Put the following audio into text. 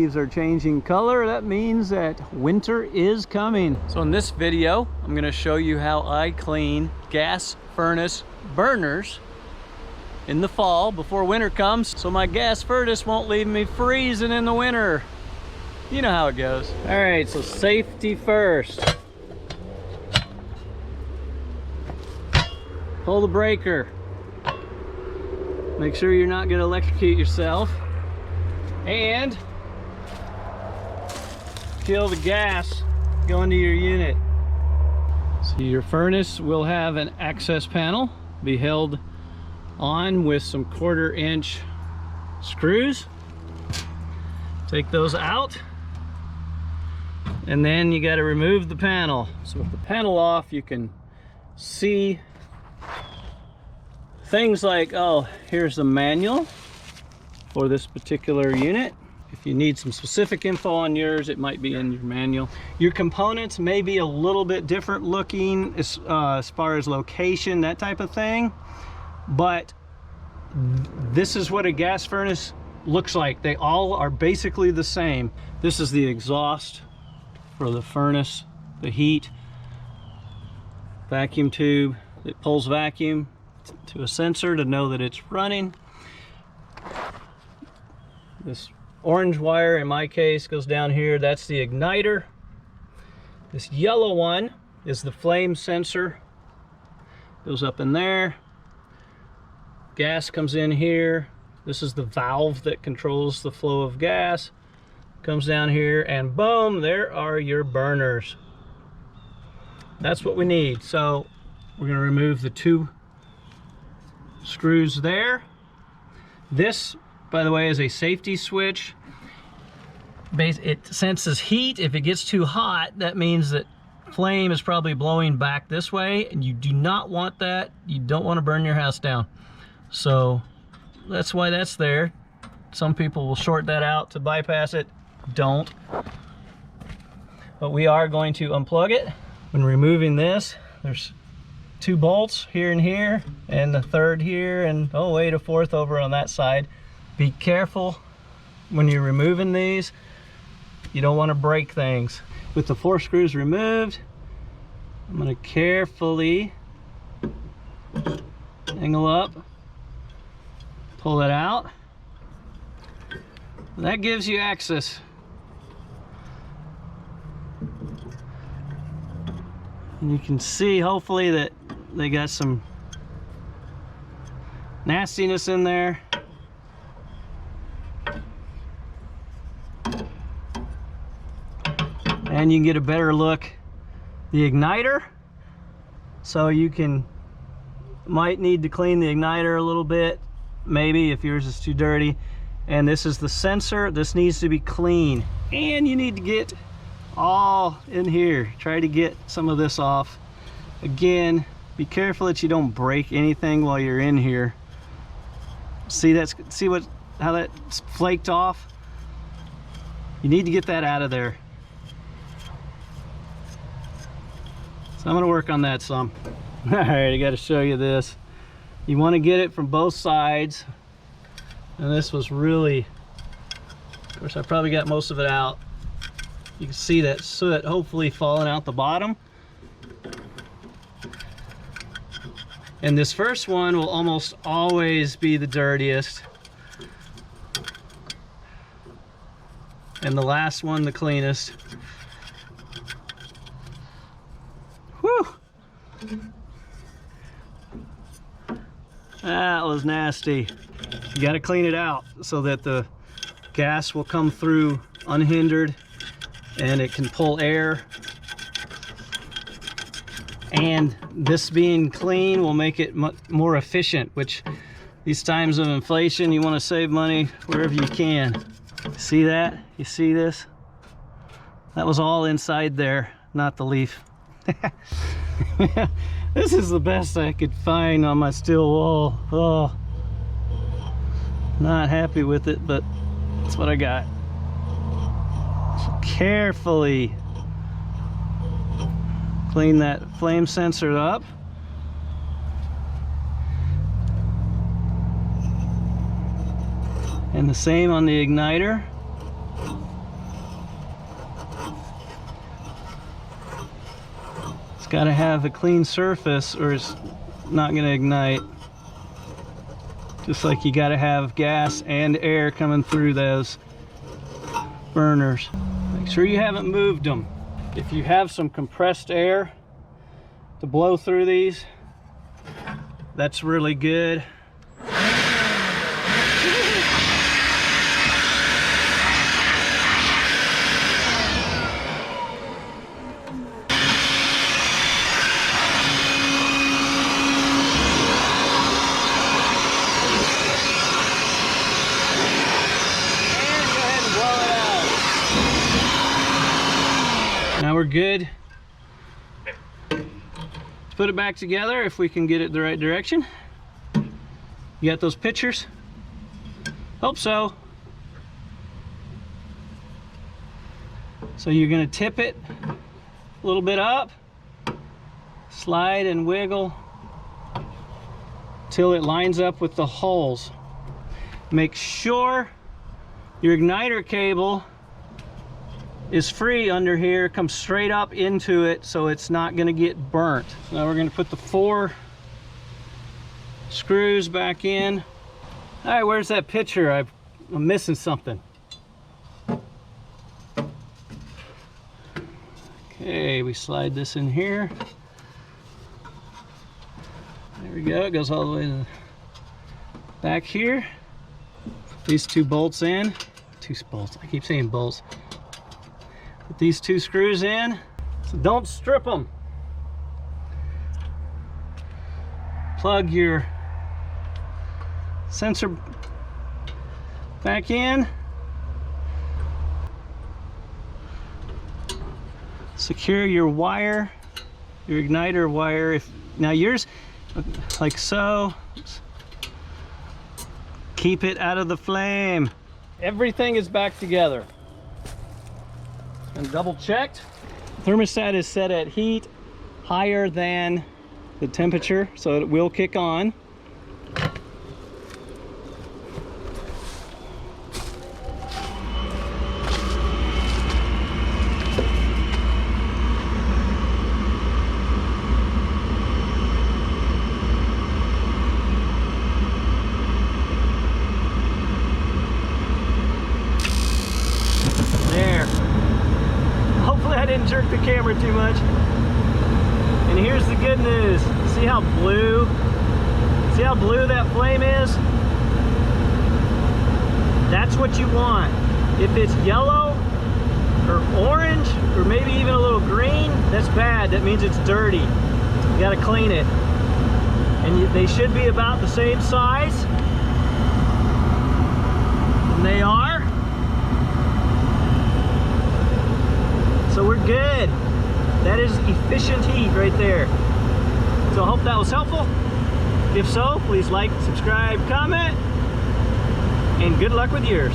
leaves are changing color, that means that winter is coming. So in this video, I'm going to show you how I clean gas furnace burners in the fall before winter comes, so my gas furnace won't leave me freezing in the winter. You know how it goes. All right, so safety first. Pull the breaker. Make sure you're not going to electrocute yourself. And kill the gas going to your unit. So your furnace will have an access panel, be held on with some 1/4 inch screws. Take those out, and then you got to remove the panel. So with the panel off, you can see things like, oh, here's the manual for this particular unit. If you need some specific info on yours, it might be in your manual. Your components may be a little bit different looking as far as location, that type of thing, but this is what a gas furnace looks like. They all are basically the same. This is the exhaust for the furnace, the heat, vacuum tube. It pulls vacuum to a sensor to know that it's running. This orange wire, in my case, goes down here. That's the igniter. This yellow one is the flame sensor. Goes up in there. Gas comes in here. This is the valve that controls the flow of gas. Comes down here, and boom, there are your burners. That's what we need. So we're going to remove the 2 screws there. This, by the way, is a safety switch. It senses heat. If it gets too hot, that means that flame is probably blowing back this way, and you do not want that. You don't want to burn your house down. So that's why that's there. Some people will short that out to bypass it. Don't. But we are going to unplug it. When removing this, there's 2 bolts here and here, and the 3rd here, and oh wait, a 4th over on that side. Be careful when you're removing these. You don't want to break things. With the 4 screws removed, I'm going to carefully angle up, pull it out. That gives you access. And you can see, hopefully, that they got some nastiness in there. And you can get a better look. The igniter, so you might need to clean the igniter a little bit, maybe if yours is too dirty. And this is the sensor. This needs to be clean, and you need to get all in here. Try to get some of this off. Again, be careful that you don't break anything while you're in here. See how that's flaked off? You need to get that out of there. So I'm going to work on that some. All right, I got to show you this. You want to get it from both sides. And this was really, of course, I probably got most of it out. You can see that soot hopefully falling out the bottom. And this first one will almost always be the dirtiest. And the last one the cleanest. Whew! That was nasty. You got to clean it out so that the gas will come through unhindered and it can pull air. And this being clean will make it more efficient, which these times of inflation, you want to save money wherever you can. See that? You see this? That was all inside there, not the leaf. This is the best I could find on my steel wall. Oh, not happy with it, but that's what I got. So carefully clean that flame sensor up. And the same on the igniter. Got to have a clean surface or it's not going to ignite. Just like you got to have gas and air coming through those burners. Make sure you haven't moved them. If you have some compressed air to blow through these, that's really good. Now we're good. Let's put it back together if we can get it the right direction. You got those pictures? Hope so. So you're gonna tip it a little bit up, slide and wiggle till it lines up with the holes. Make sure your igniter cable is free under here, comes straight up into it so it's not going to get burnt. Now we're going to put the 4 screws back in. All right, where's that picture? I'm missing something. Okay, we slide this in here. There we go, it goes all the way to the back here. Put these 2 bolts in. 2 bolts, I keep saying bolts. Put these 2 screws in, so don't strip them. Plug your sensor back in. Secure your wire, your igniter wire. Now yours, like so. Keep it out of the flame. Everything is back together. And double checked. Thermostat is set at heat higher than the temperature, so it will kick on. Jerk the camera too much. And here's the good news. See how blue that flame is? That's what you want. If it's yellow or orange or maybe even a little green, that's bad. That means it's dirty. You gotta clean it. And they should be about the same size. And they are. So we're good. That is efficient heat right there. So I hope that was helpful. If so, please like, subscribe, comment, and good luck with yours.